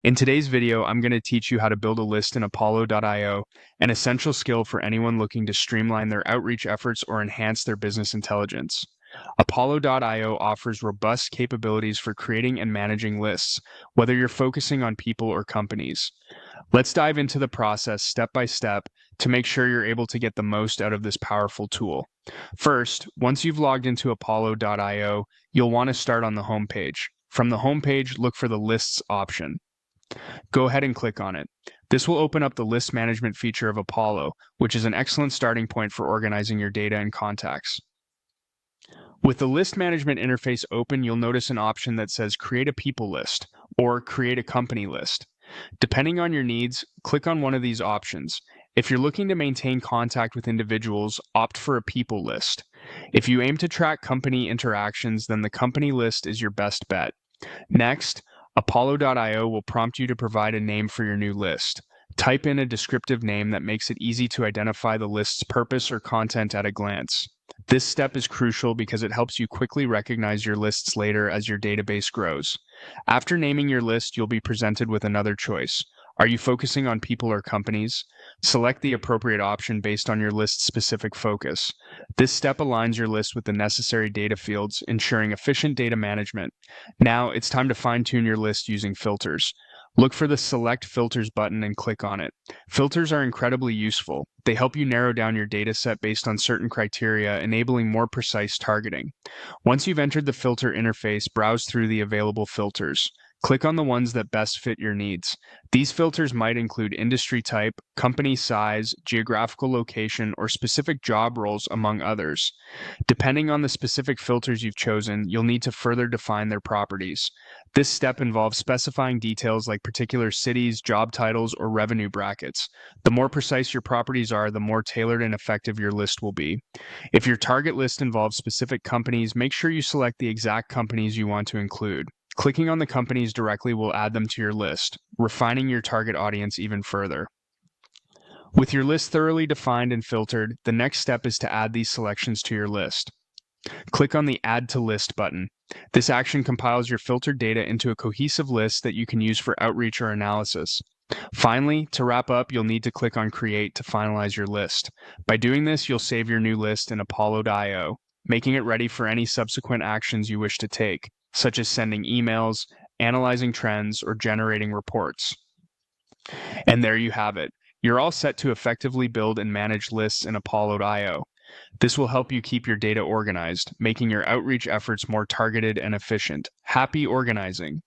In today's video, I'm going to teach you how to build a list in Apollo.io, an essential skill for anyone looking to streamline their outreach efforts or enhance their business intelligence. Apollo.io offers robust capabilities for creating and managing lists, whether you're focusing on people or companies. Let's dive into the process step by step to make sure you're able to get the most out of this powerful tool. First, once you've logged into Apollo.io, you'll want to start on the home page. From the home page, look for the Lists option. Go ahead and click on it. This will open up the list management feature of Apollo, which is an excellent starting point for organizing your data and contacts. With the list management interface open, you'll notice an option that says Create a People List or Create a Company List. Depending on your needs, click on one of these options. If you're looking to maintain contact with individuals, opt for a people list. If you aim to track company interactions, then the company list is your best bet. Next, Apollo.io will prompt you to provide a name for your new list. Type in a descriptive name that makes it easy to identify the list's purpose or content at a glance. This step is crucial because it helps you quickly recognize your lists later as your database grows. After naming your list, you'll be presented with another choice. Are you focusing on people or companies? Select the appropriate option based on your list's specific focus. This step aligns your list with the necessary data fields, ensuring efficient data management. Now, it's time to fine-tune your list using filters. Look for the Select Filters button and click on it. Filters are incredibly useful. They help you narrow down your data set based on certain criteria, enabling more precise targeting. Once you've entered the filter interface, browse through the available filters. Click on the ones that best fit your needs. These filters might include industry type, company size, geographical location, or specific job roles, among others. Depending on the specific filters you've chosen, you'll need to further define their properties. This step involves specifying details like particular cities, job titles, or revenue brackets. The more precise your properties are, the more tailored and effective your list will be. If your target list involves specific companies, make sure you select the exact companies you want to include. Clicking on the companies directly will add them to your list, refining your target audience even further. With your list thoroughly defined and filtered, the next step is to add these selections to your list. Click on the Add to List button. This action compiles your filtered data into a cohesive list that you can use for outreach or analysis. Finally, to wrap up, you'll need to click on Create to finalize your list. By doing this, you'll save your new list in Apollo.io, making it ready for any subsequent actions you wish to take, such as sending emails, analyzing trends, or generating reports. And there you have it. You're all set to effectively build and manage lists in Apollo.io. This will help you keep your data organized, making your outreach efforts more targeted and efficient. Happy organizing!